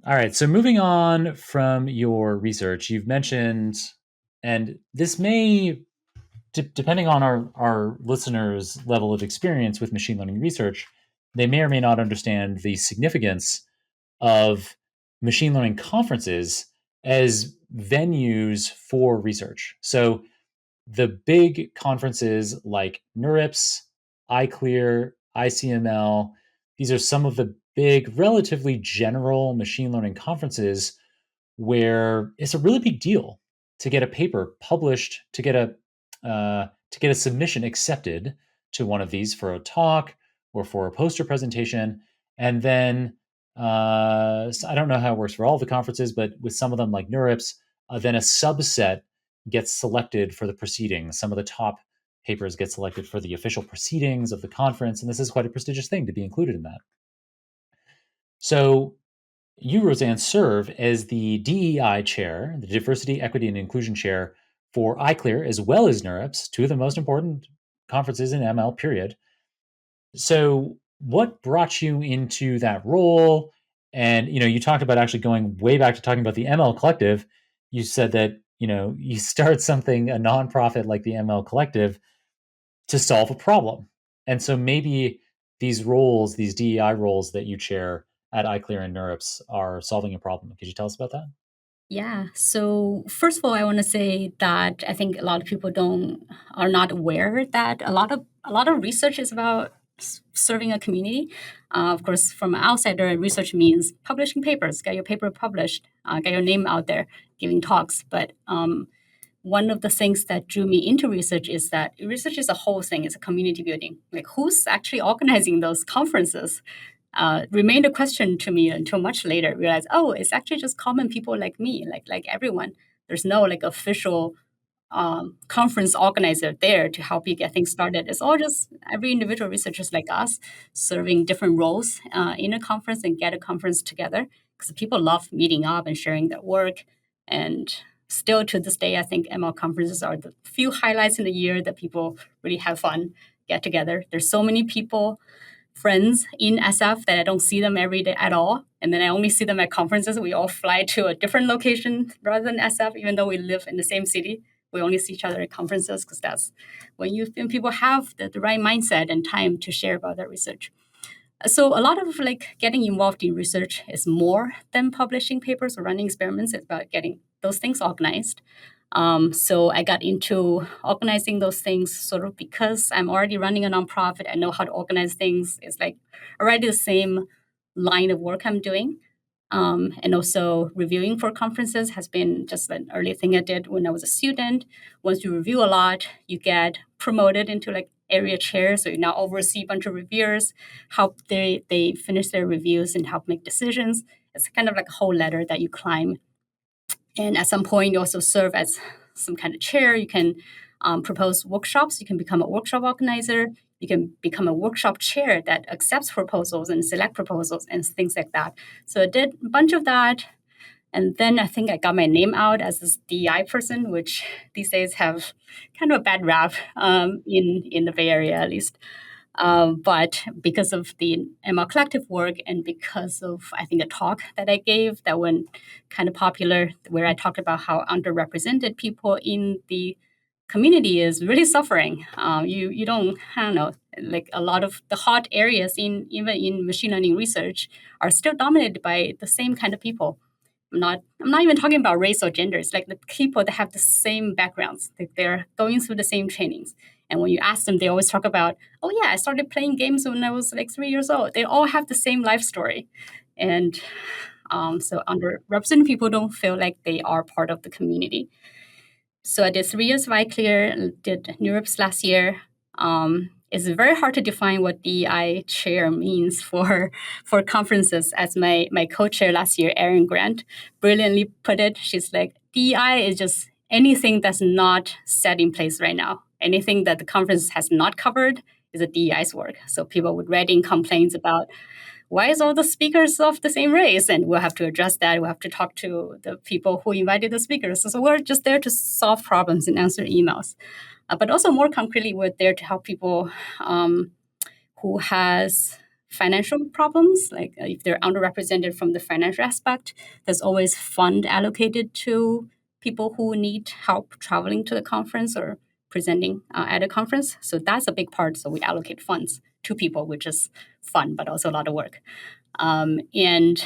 All right. So moving on from your research, you've mentioned, and this may, depending on our listeners' level of experience with machine learning research, they may or may not understand the significance of machine learning conferences as venues for research. So the big conferences like NeurIPS, ICLR, ICML, these are some of the big, relatively general machine learning conferences where it's a really big deal to get a paper published, to get a submission accepted to one of these for a talk or for a poster presentation, and then so I don't know how it works for all the conferences, but with some of them like NeurIPS, then a subset gets selected for the proceedings. Some of the top papers get selected for the official proceedings of the conference, and this is quite a prestigious thing to be included in that. So you, Rosanne, serve as the DEI chair, the Diversity, Equity, and Inclusion chair for ICLR as well as NeurIPS, two of the most important conferences in ML, period. So what brought you into that role? And you talked about actually going way back to talking about the ML Collective. You said that you start something, a nonprofit like the ML Collective, to solve a problem. And so maybe these roles, these DEI roles that you chair at iClear and NeurIPS are solving a problem. Could you tell us about that? Yeah. So first of all, I want to say that I think a lot of people don't are not aware that a lot of research is about serving a community. Of course, from an outsider, research means publishing papers, get your paper published, get your name out there, giving talks. But one of the things that drew me into research is that research is a whole thing. It's a community building. Like who's actually organizing those conferences? Remained a question to me until much later. Realized, oh, it's actually just common people like me, like everyone. There's no like official conference organizer there to help you get things started. It's all just every individual researchers like us serving different roles in a conference and get a conference together because people love meeting up and sharing their work. And still to this day, I think ML conferences are the few highlights in the year that people really have fun, get together. There's so many people friends in SF that I don't see them every day at all. And then I only see them at conferences. We all fly to a different location rather than SF, even though we live in the same city. We only see each other at conferences because that's when people have the right mindset and time to share about their research. So a lot of like getting involved in research is more than publishing papers or running experiments. It's about getting those things organized. So I got into organizing those things sort of because I'm already running a nonprofit. I know how to organize things. It's like already the same line of work I'm doing. And also reviewing for conferences has been just an early thing I did when I was a student. Once you review a lot, you get promoted into like area chair. So you now oversee a bunch of reviewers, help they finish their reviews and help make decisions. It's kind of like a whole ladder that you climb. And at some point, you also serve as some kind of chair. You can propose workshops. You can become a workshop organizer. You can become a workshop chair that accepts proposals and select proposals and things like that. So I did a bunch of that. And then I think I got my name out as this DEI person, which these days have kind of a bad rap in the Bay Area, at least. But because of the ML Collective work and because of, I think, a talk that I gave that went kind of popular, where I talked about how underrepresented people in the community is really suffering. You don't, I don't know, like a lot of the hot areas in even in machine learning research are still dominated by the same kind of people. I'm not even talking about race or gender. It's like the people that have the same backgrounds. Like they're going through the same trainings. And when you ask them, they always talk about, oh yeah, I started playing games when I was like 3 years old. They all have the same life story. And so underrepresented people don't feel like they are part of the community. So I did 3 years of iClear, did NeurIPS last year. It's very hard to define what DEI chair means for conferences. As my co-chair last year, Erin Grant, brilliantly put it. She's like, DEI is just anything that's not set in place right now. Anything that the conference has not covered is a DEI's work. So people would write in complaints about why is all the speakers of the same race? And we'll have to address that. We'll have to talk to the people who invited the speakers. So we're just there to solve problems and answer emails. But also more concretely, we're there to help people who has financial problems, like if they're underrepresented from the financial aspect, there's always fund allocated to people who need help traveling to the conference or presenting at a conference. So that's a big part. So we allocate funds to people, which is fun, but also a lot of work. And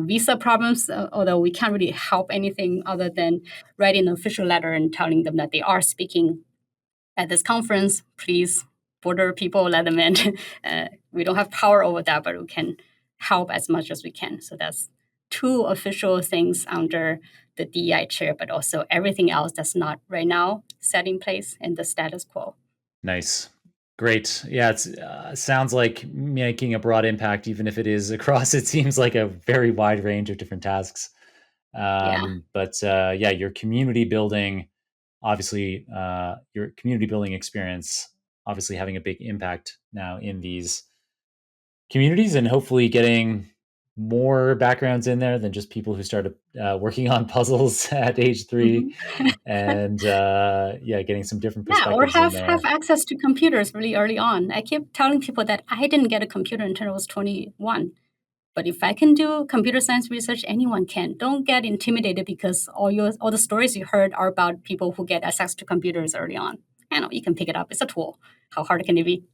visa problems, although we can't really help anything other than writing an official letter and telling them that they are speaking at this conference, please border people, let them in. We don't have power over that, but we can help as much as we can. So that's two official things under the DEI chair, but also everything else that's not right now set in place in the status quo. Nice. Great. Yeah, it sounds like making a broad impact, even if it is across, it seems like a very wide range of different tasks. Yeah. But yeah, your community building, obviously, your community building experience, obviously having a big impact now in these communities and hopefully getting more backgrounds in there than just people who started working on puzzles at age 3 Mhm. and yeah, getting some different Yeah, or perspectives in have there. access to computers really early on. I keep telling people that I didn't get a computer until I was 21. But if I can do computer science research, anyone can. Don't get intimidated because all the stories you heard are about people who get access to computers early on. You can pick it up. It's a tool. How hard can it be?